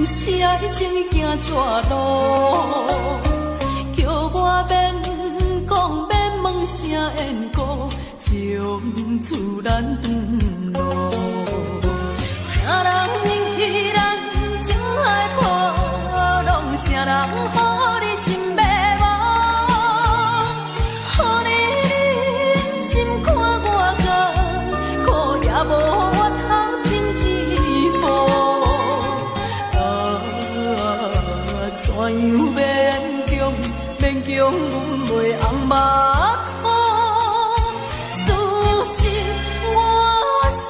是爱情行绝路，叫我免讲免问声缘故，从此咱断路。啥人引起咱情海波浪？啥人予你心迷惘？予你心看我甘，苦也无。怎样勉强，勉强阮袂红目眶？事实我心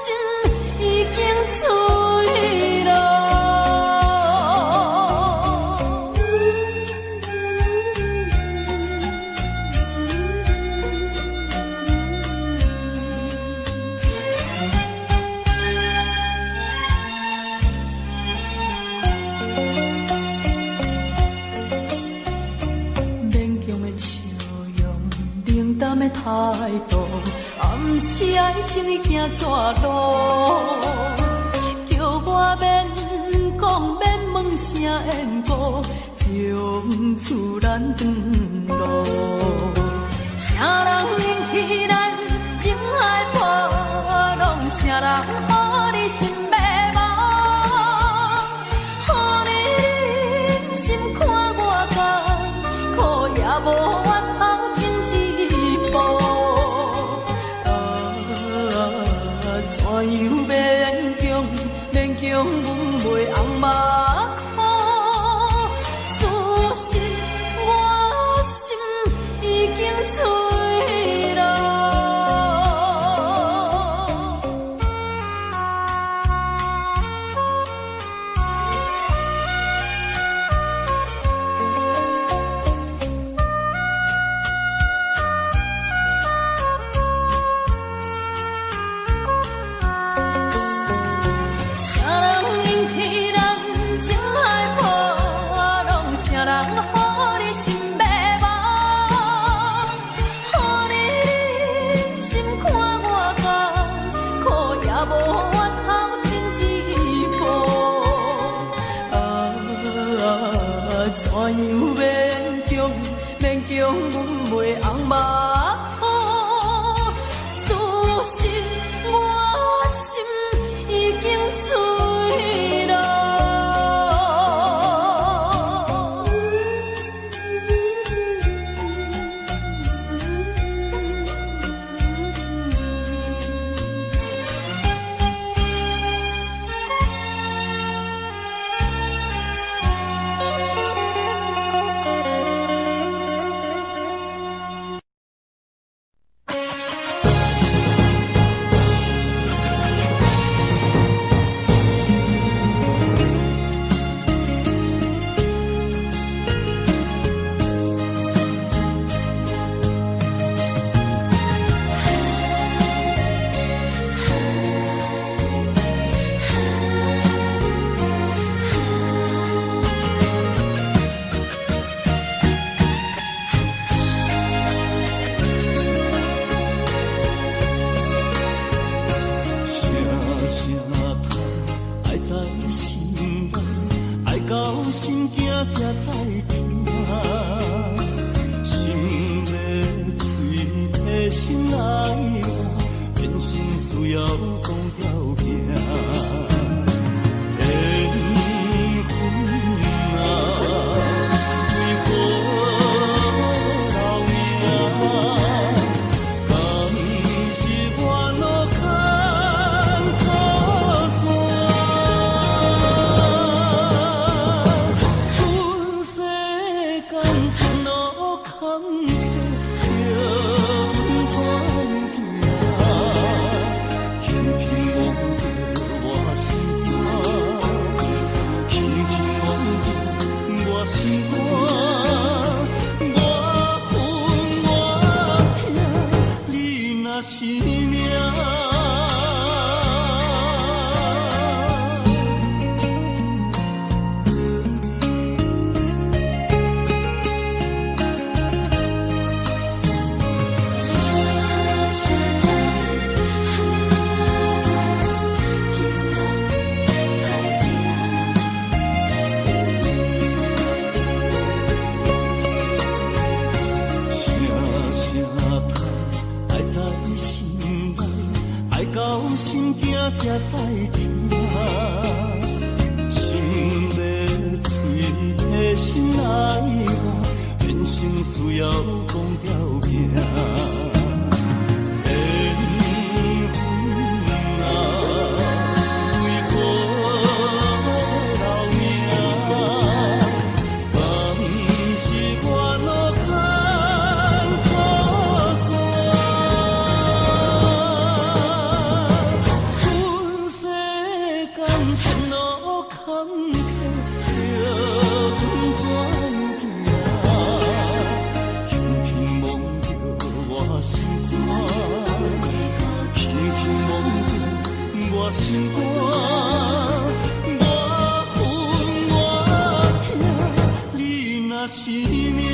已经碎了。态度，暗示爱情已行绝路，叫我免讲免问声缘故，从此咱断路。啥人引起咱情海波浪？啥人予你心迷惘？予你心看我甘，苦也无怨。怎样勉强，勉强阮袂红目眶？事实我心已经碎了。怎样勉强，勉强阮袂红目眶？事实我心已经碎了。在听，心要嘴提心来话，变成需要讲条命。心肝，我恨我痛，你若是命。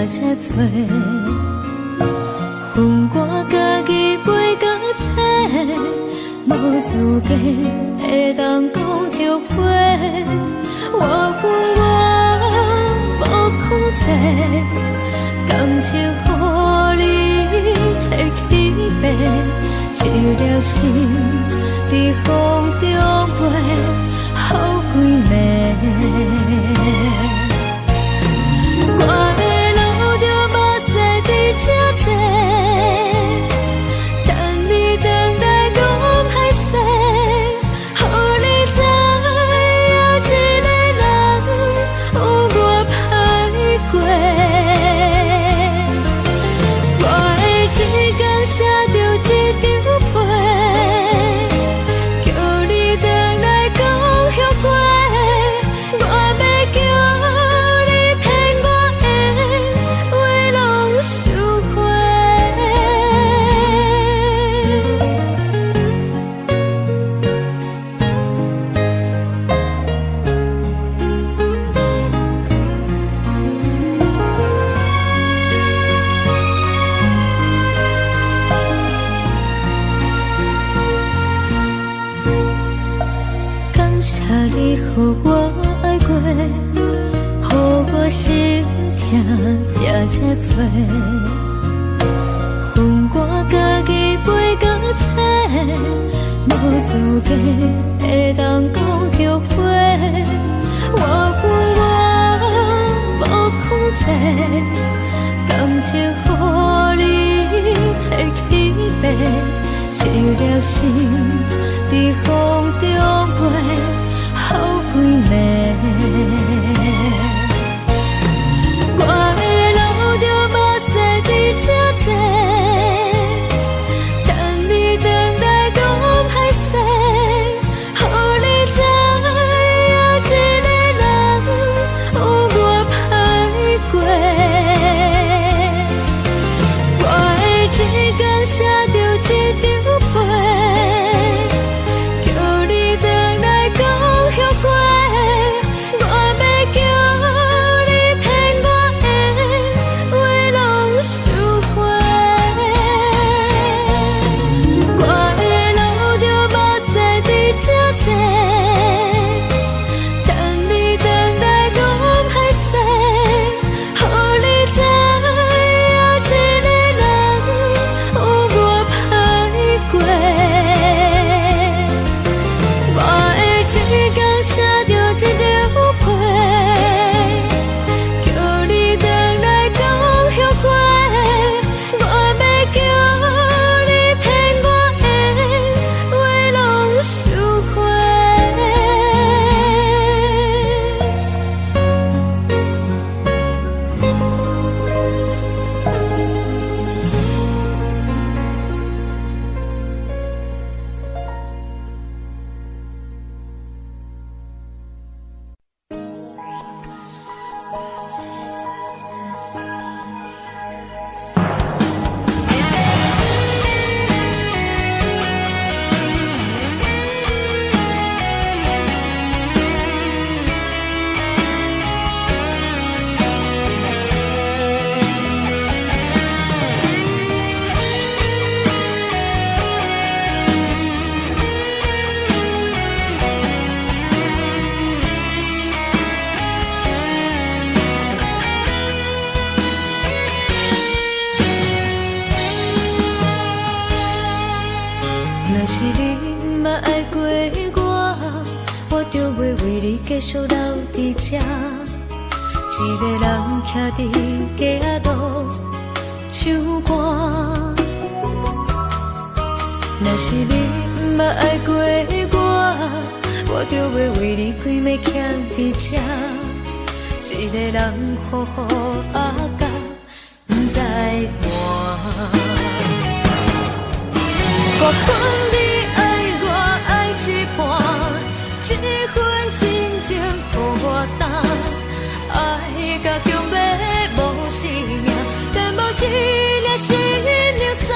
这多，恨我家己袂到切，无资格会当讲后悔。我恨我无控制，感情予你摕去卖，一粒心伫风中飞，好几暝。这多，等你回来讲歹势，予你知影一个人有我歹过。我会一天写着一张被，叫你回来讲后悔。我要叫你骗我的话拢收。你予我爱过，予我心痛也这多，恨我家己袂到切，无资格会当讲后悔。我恨我无控制，感情予你摕去卖，一粒心伫风中飞。好几暝，我的路就无细伫这多，等你回来讲歹势，继续留伫这，一个人徛伫街仔路唱歌。若是你毋捌爱过我就要为你开门徛伫这，一个人好好啊甲，不知换。我分你爱我爱一半，一份真情予我担，爱甲强要无生命，但无一粒心流散。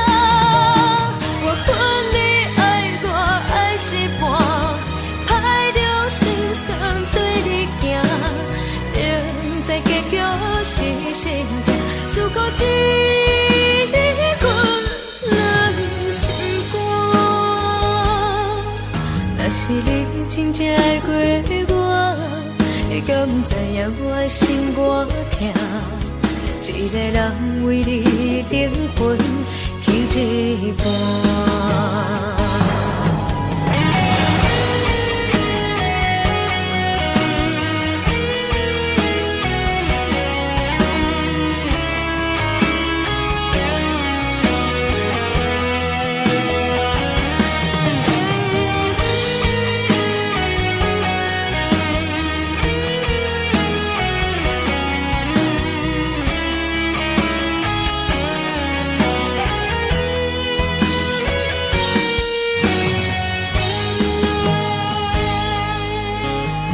我分你爱我爱一半，歹着心酸对你行，明知结局是心痛，思苦一份人心肝。若是你真正爱过我，你敢不知影我的心偌痛？一个人为你灵魂去一半。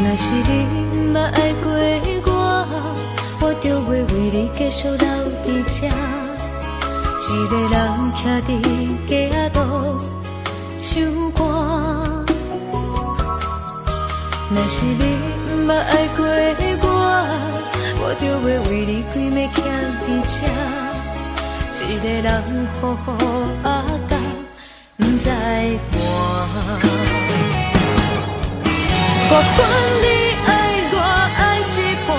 若是你毋捌爱过我就要为你继续留伫这，一个人徛伫街仔路唱歌。若是你毋捌爱过我就要为你开门徛伫这，一个人好好啊甲，不知换。我分你爱我爱一半，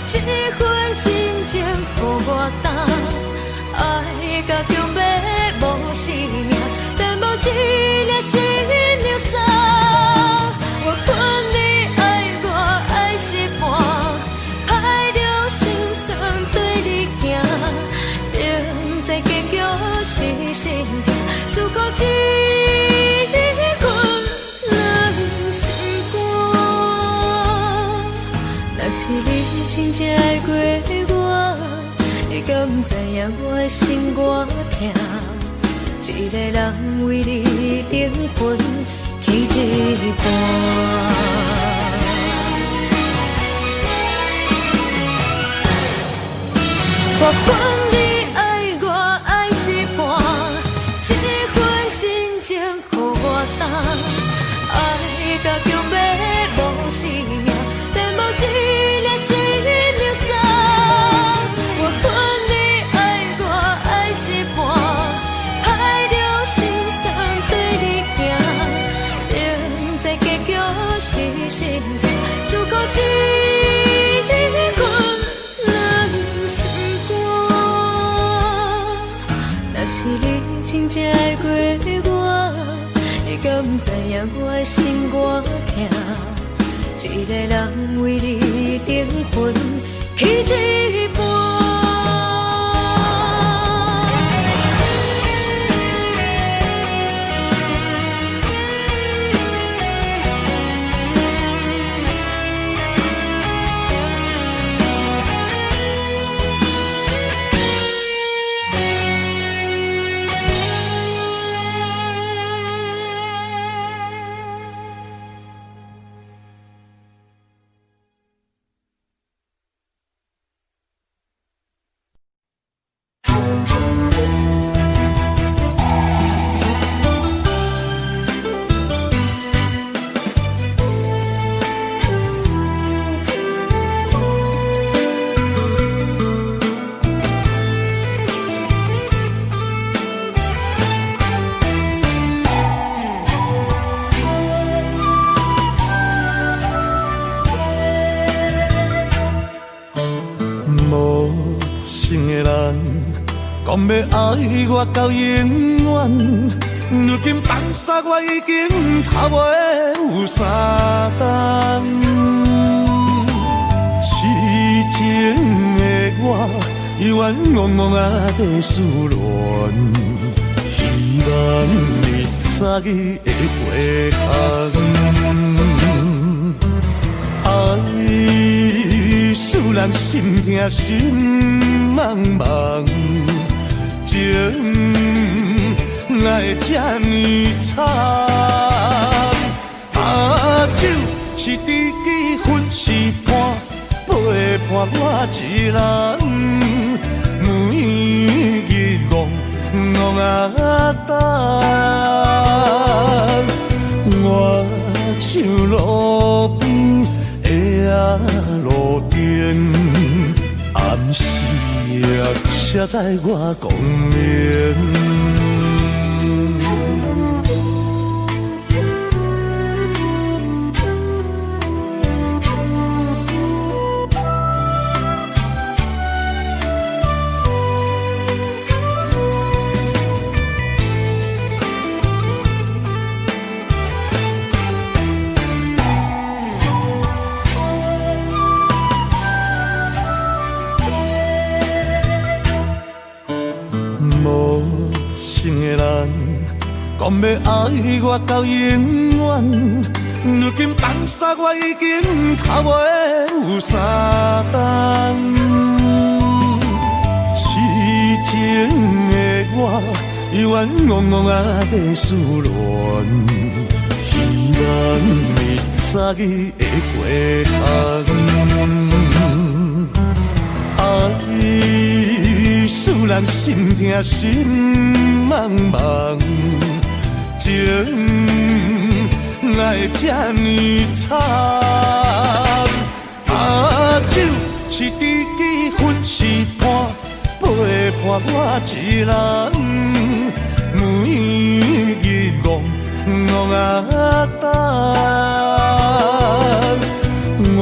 一份真情予我担，爱甲强要无生命，但无一粒心流散。我分你爱我爱一半，歹着心酸对你行，明知结局是心痛，思苦一份人心。若是你真正爱过我，你敢不知影我的心偌痛？一个人为你灵魂去一半。我分你爱我爱一半，一份真情予我担，爱甲强要无生命，但无一粒心流散。我分你爱我爱一半，歹着心酸对你行，明知结局是心痛，思苦一份人心肝。若是你真正爱过我，你敢不知影我的心偌痛？一个人为你灵魂去一半。讲要爱我到永远，如今放下我已经头尾有三冬，痴情的我犹原懵懵啊在思恋，希望你早日会回空。爱使人心痛心茫茫，情爱这呢惨，就是知己分是伴，陪伴我一人，每日戆啊等，我像路边的路灯，暗时啊车载我光明。讲要爱我到永远，如今放下我已经头尾有三冬，痴情的我犹原懵懵啊在思恋，希望你早日会回空。爱使人心痛心茫茫，情爱这呢惨，就是知己分是伴，陪伴我一人，每日戆啊等，我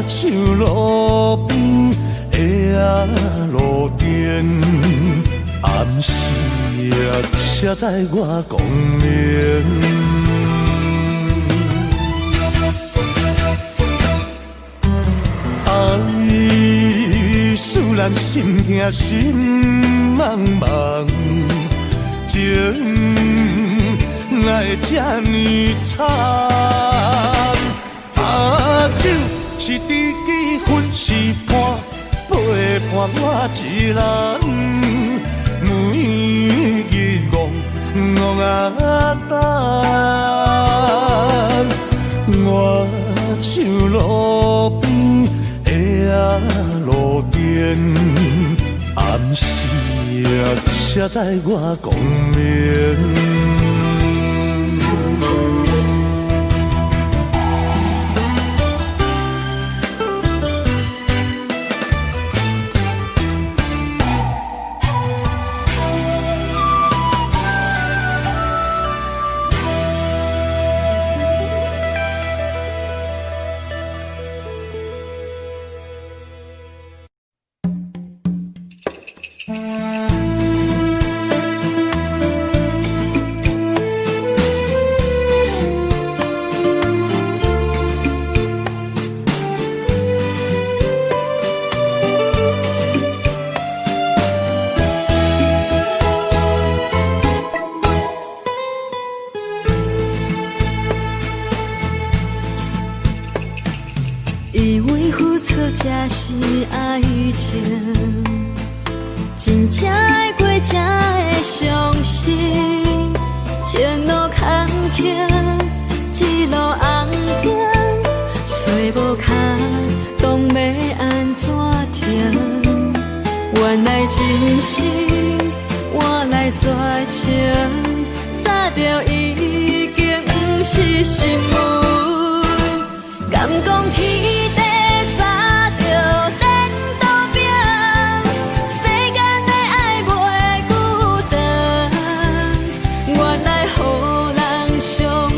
像路边的路灯，暗时啊车载我光明。爱使人心痛心茫茫，情爱这呢惨，就是知己分是伴，陪伴我一人，每日戆啊等，我像路边的路灯，暗时啊车载我光明。以为付出才是爱情，真正爱过才会相信。前路坎坷，一路红灯，找无卡，当要安怎停？原来真心换来绝情，早就已经不是心梦。敢讲天地早就等到拼，世间的爱袂孤单。原来予人伤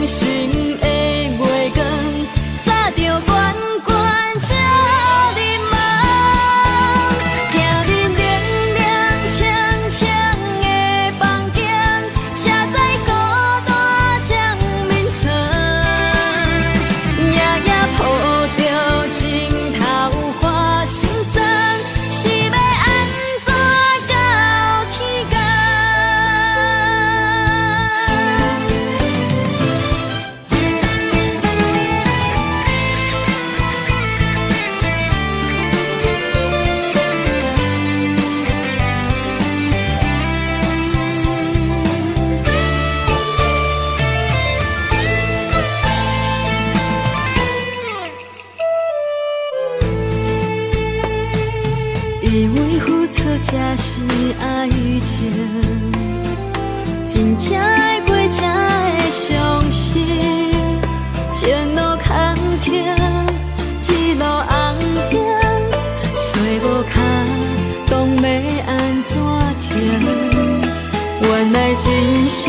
心的月光，早就悬悬照你梦。听恁凉凉清清的房间，车载。以为付出才是爱情，真正的过才会相信，前路坎坷，一路红尘，岁无脚，当要安怎停？原来真心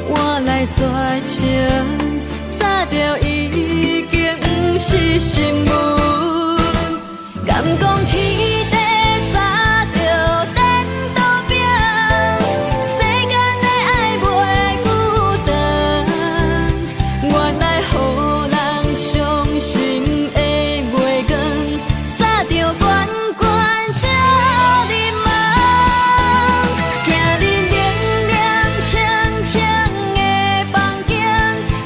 换来绝情，早就已经不是新闻。敢讲天地早就颠倒平，世间的爱袂孤单。原来予人伤心的月光，早就悬悬照你梦。行入凉凉清清的房间，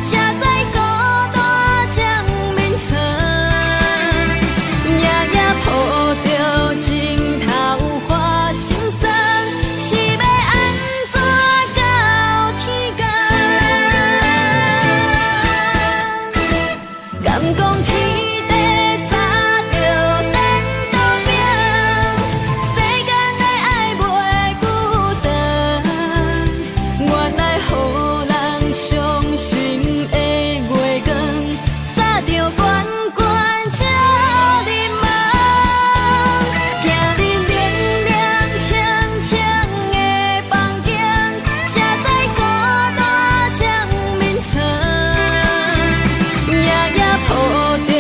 才知孤单将眠床。抱着情头花心酸，是要安怎到天光？敢讲天地早就颠倒平，世间的爱袂孤单。原来予人伤心的月光，早就悬悬照你梦。抱着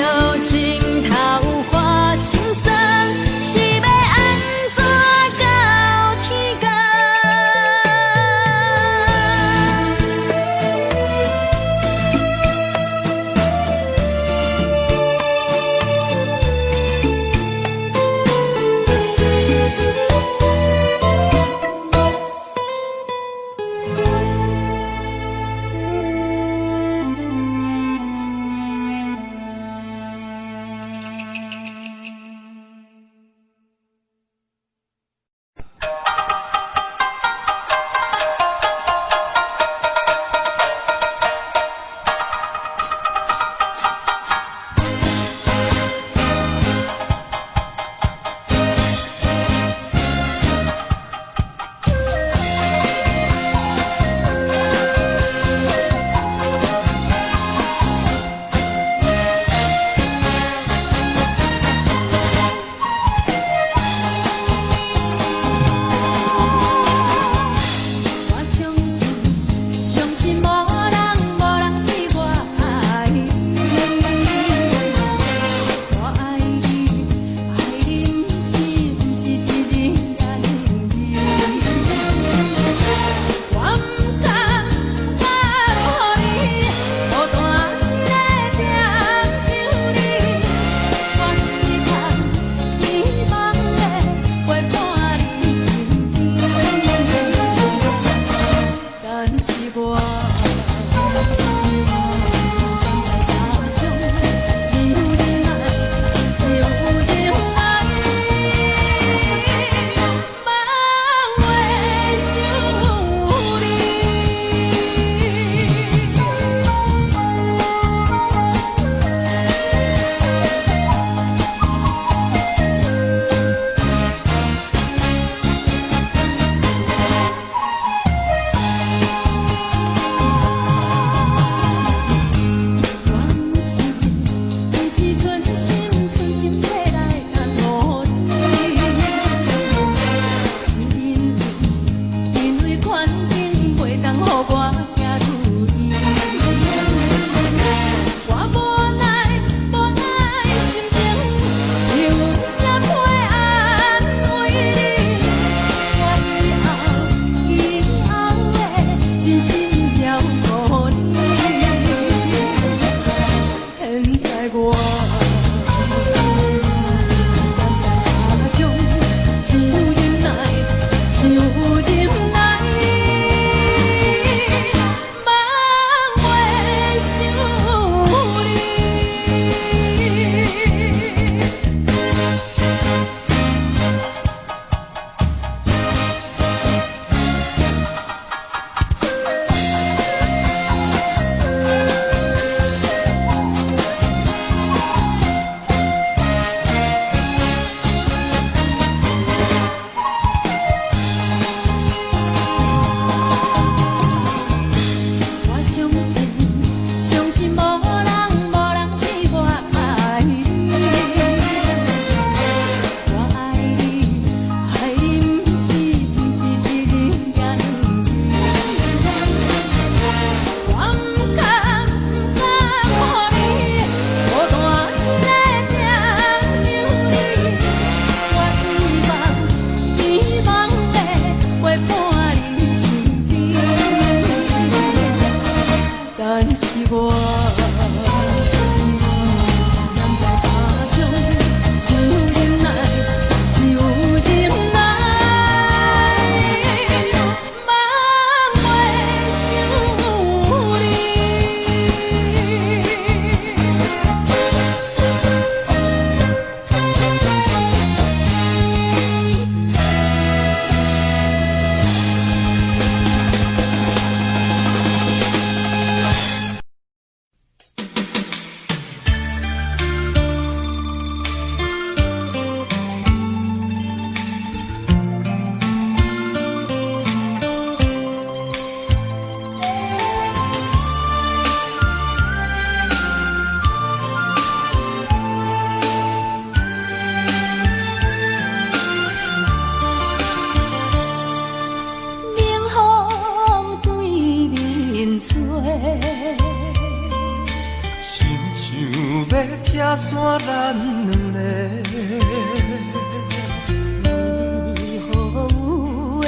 咱两个。为何有缘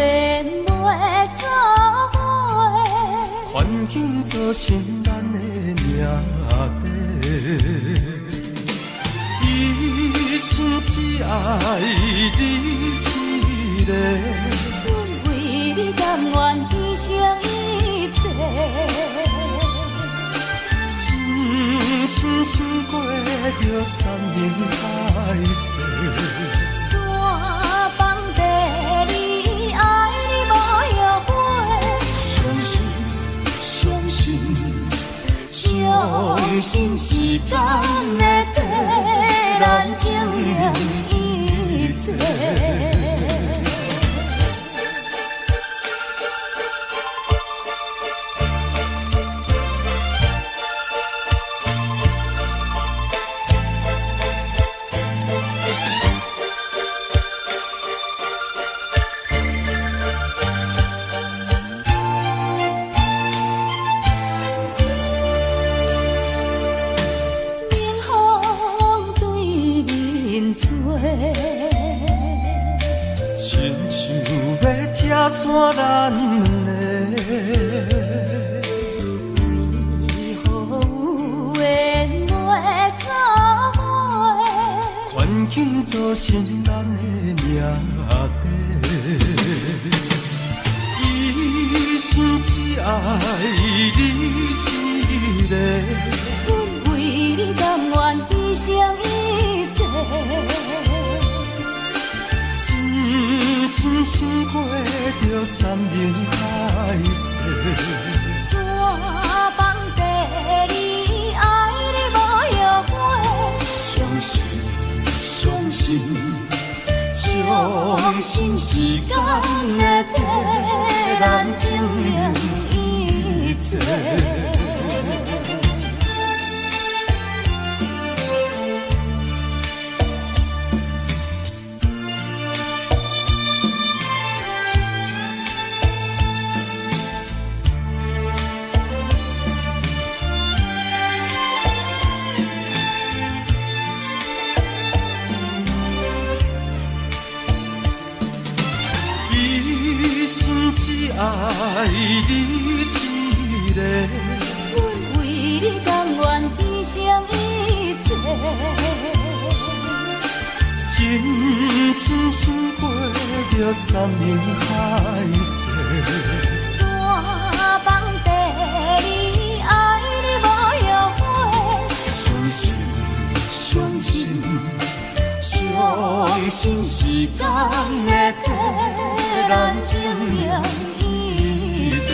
袂到尾？环境造成咱的命地。一生只爱你一个，阮为你甘愿牺牲一切，真心想过着山盟海誓，山崩地离，爱你无后悔。相信相信，相信时间会替咱证明一切。亲像要拆散咱两个，为何有缘袂到尾？环境造成咱的命地。一生只爱你一个，阮为你甘愿牺牲一切。真心想过着山盟海誓，山崩地离，爱你无后悔。相信相信，相信时间会替咱证明一切。只爱你一个，阮为你甘愿牺牲一切，真心想过着山盟海誓，山崩地离，爱你无后悔。相信相信，相信时间会替咱证明一切。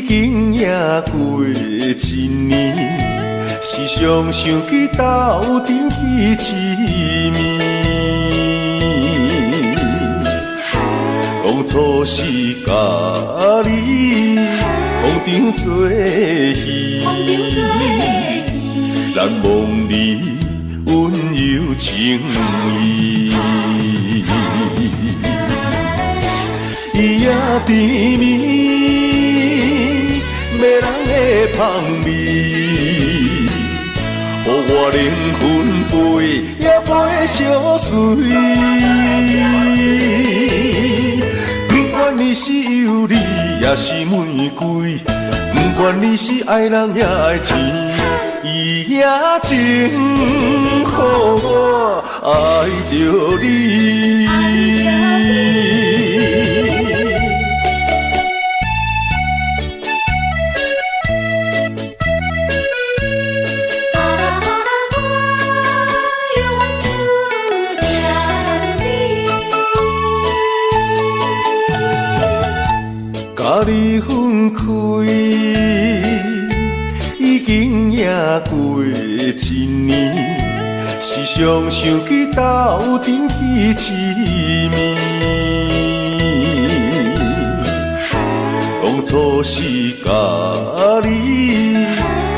经也过一年，时常想起斗阵彼一面。当初是甲你风场作戏，难忘你温柔情意。伊也甜蜜，迷人的香味，予我灵魂飞也飞相随。不管你是尤里也是玫瑰，不管你是爱人也爱钱，伊也真予我爱着你。甲你分开，已经也过一年，时常想起斗阵彼一面。当初是甲你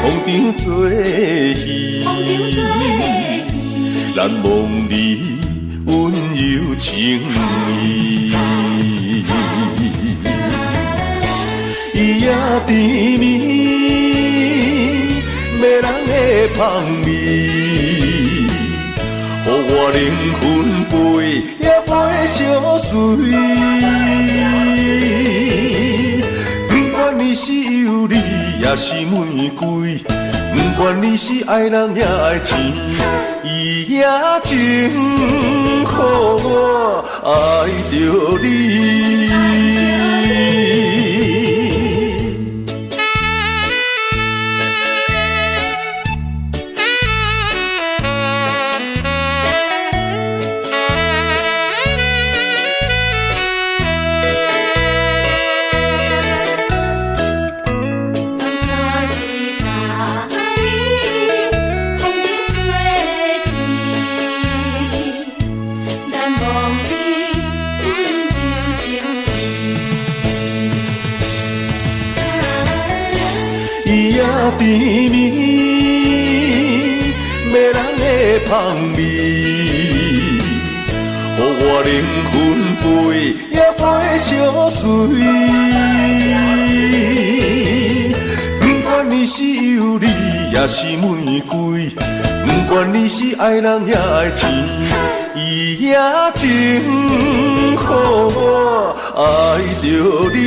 风场作戏，难忘你温柔情意。伊也甜蜜，迷人的香味，予我灵魂飞也飞相随。不管你是尤里也是玫瑰，不管你是爱人也爱钱，伊也真予我爱着你。伊也甜蜜，迷人的香味，予我灵魂飞也飞相随。不管你是尤里也是玫瑰，不管你是爱人也爱钱，伊也真予我爱着你。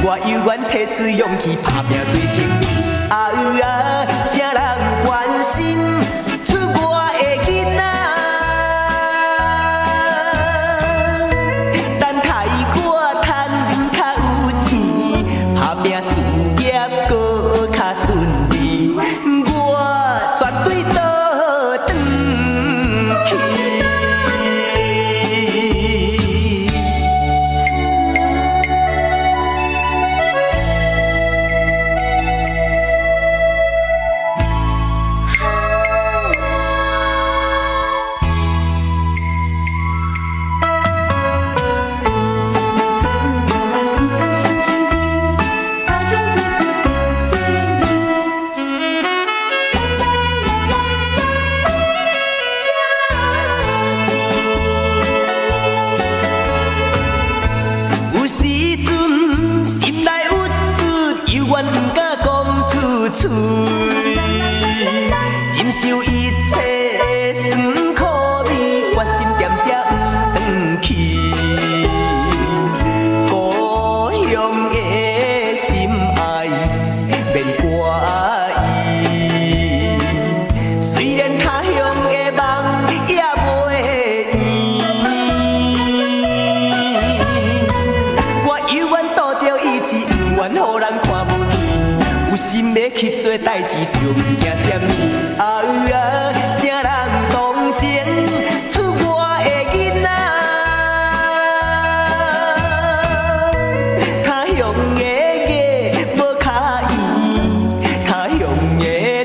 我有缘提出勇气，打拼做生命。啊有啊，啥人关心出我的囡仔？等待我赚较有钱，打拼事业搁较顺利，我绝对倒嘴，忍受一切酸苦味，决心踮遮不转去。故乡的心爱免挂意，虽然他乡的梦也袂圆，我犹原拄着意志，不愿予人看不见。有心要去做代志，就毋惊什么。啥人同情出我的囡仔？他乡的月无较圆，他乡的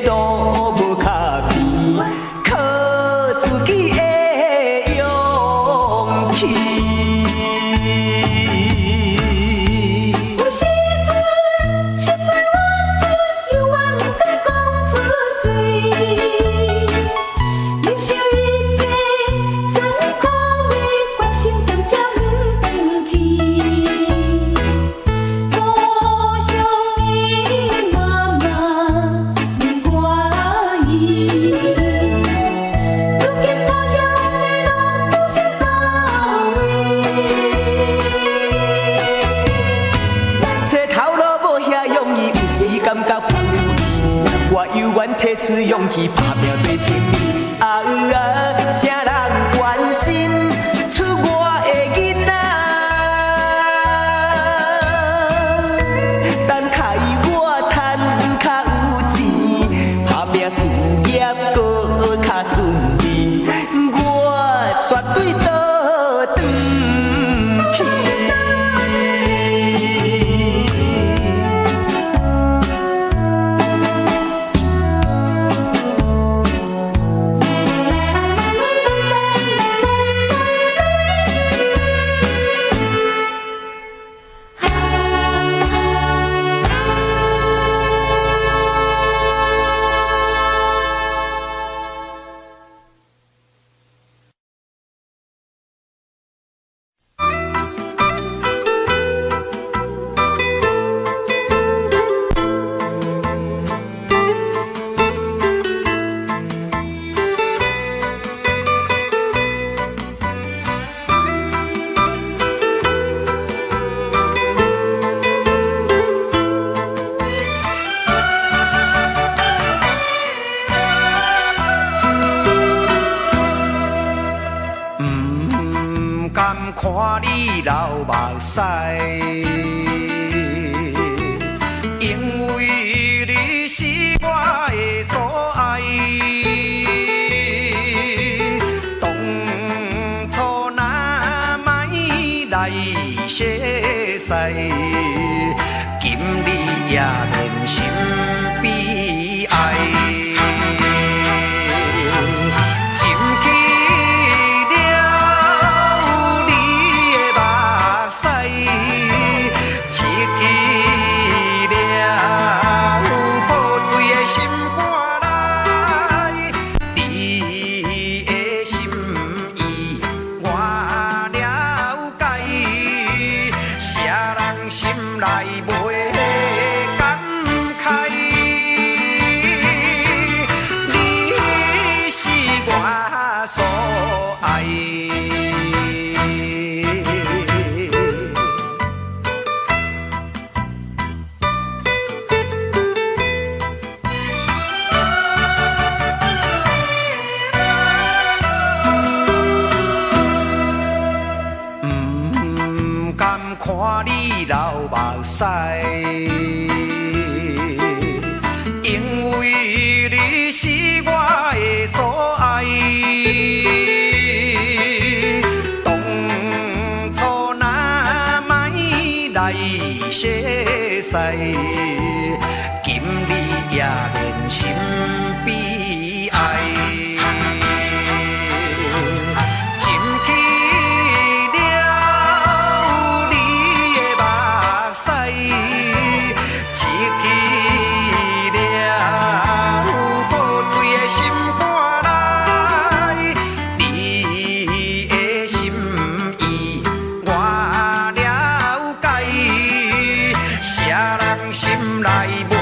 路无较平，靠自己的勇气。有时阵心内我知，犹原不得讲出嘴，忍受一切酸苦味，决心踮遮不转去。故乡的妈妈免挂意，如今他乡的路拄则到位。找头路无遐容易，有时感觉不如意，我犹原提出勇气，打拼做生意。啥人关心出我的囡仔？等待我赚较有钱，打拼事业搁较顺利，我绝对倒转去。看你流目屎，因为你是我的所爱。当初若莫来相识，今日也免心悲哀。看你流目屎，因为你是我的所爱。当初若莫来相识，今日也免心悲哀。心内袂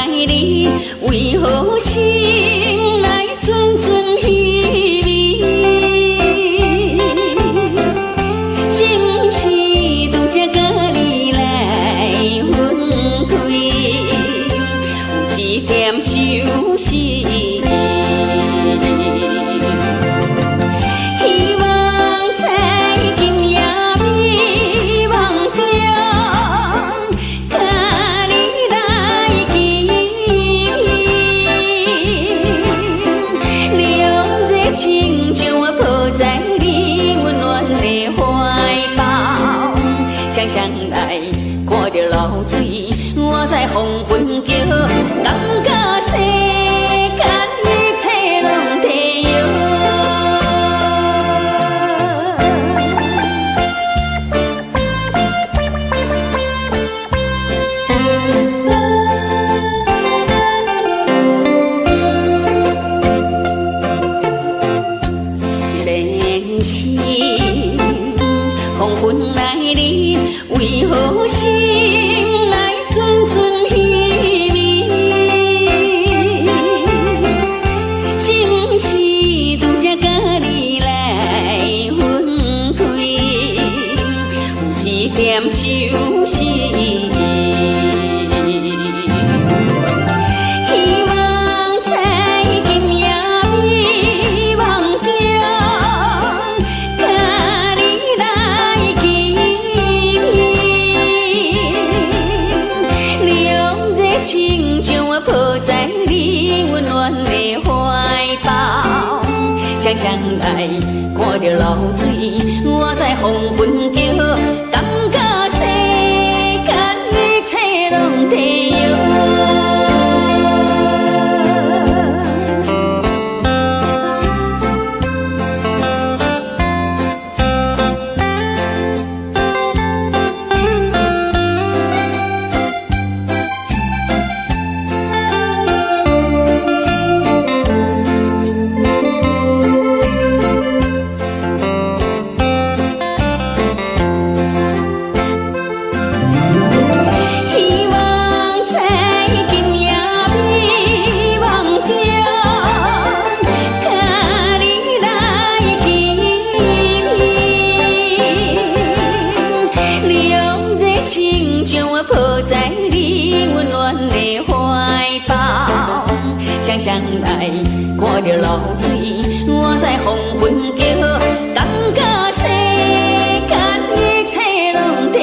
来你，为何心内阵阵稀微？是不是拄则甲你来分开？有一点伤心。流水，我在风云叫，感觉世间一切拢地摇。虽然是风云来临，为何心？点伤心，希望在今夜美梦中，甲你来见面，两热情将我抱在你温暖的怀抱，想想来看着流水，我在风云叫。想来看着流水，我在风云叫，感觉世间一切拢地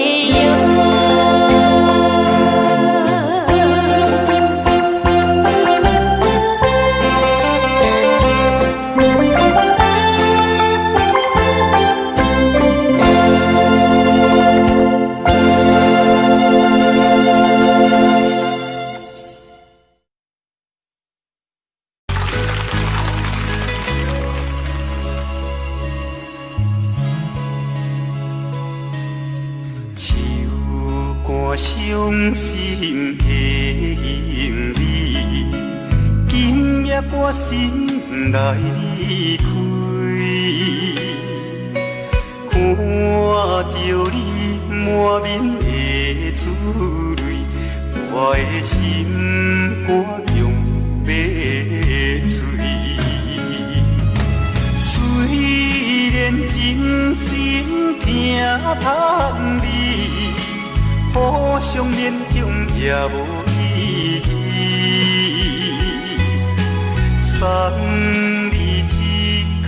伤心的行李，今夜我心来离开，看着你满面的珠泪，我的心肝用要碎。虽然真心疼叹你。互相勉强也无意义，送你一卡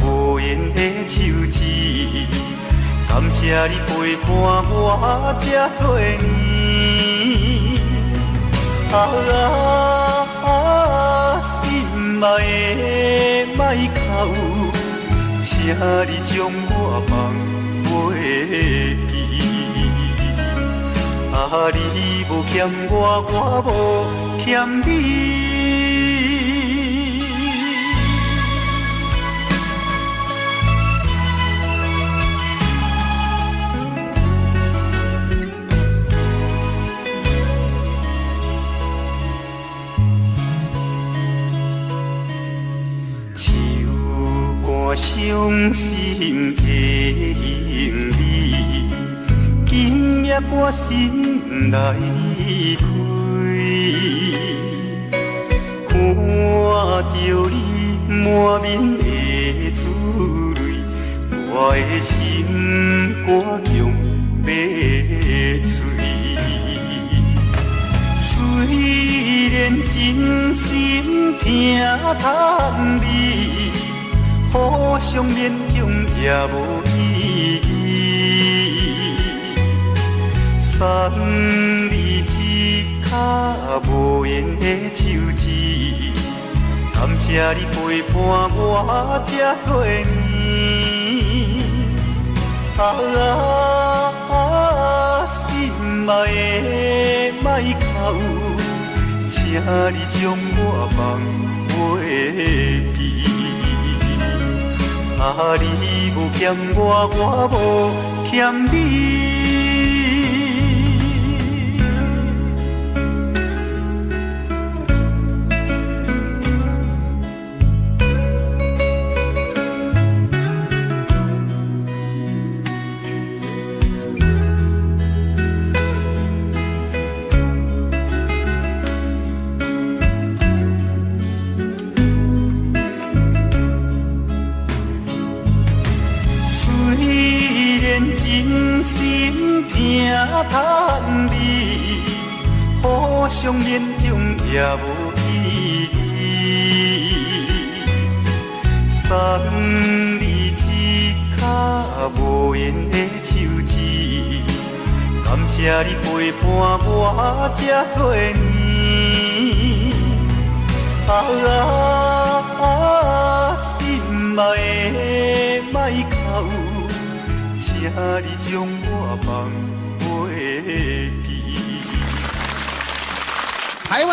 无言的手指，感谢你陪伴我这多年。心爱的莫哭，请你将我放袂记。你无欠我，我无欠你。手竿伤心的行李。今夜我心来离开。的心肝强要碎。虽然真心疼痛你，互相勉强也无意义。送你一卡无缘的手指，感谢你陪伴我这多年。心爱的莫哭，请你将我放袂记。你无欠我，我无欠你。疼你，互相勉强也无意义。送你一卡无缘的手指，感谢你陪伴我这多年。心爱的莫哭，请你将我放。台湾。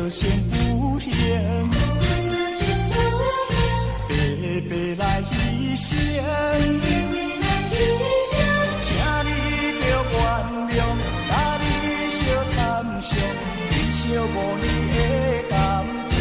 仙有形，白白来牺牲，请你着原谅，若你小惨伤，你小无你的感情。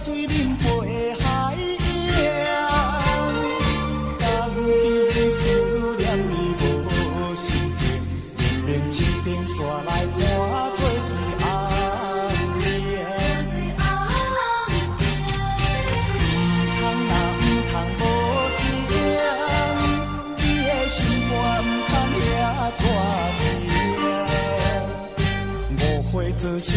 水面陪海洋，当天思念你无心情，偏偏七点煞来看做是红颜。唔通啊唔通无情，你的心肝唔通遐绝情，误会做成。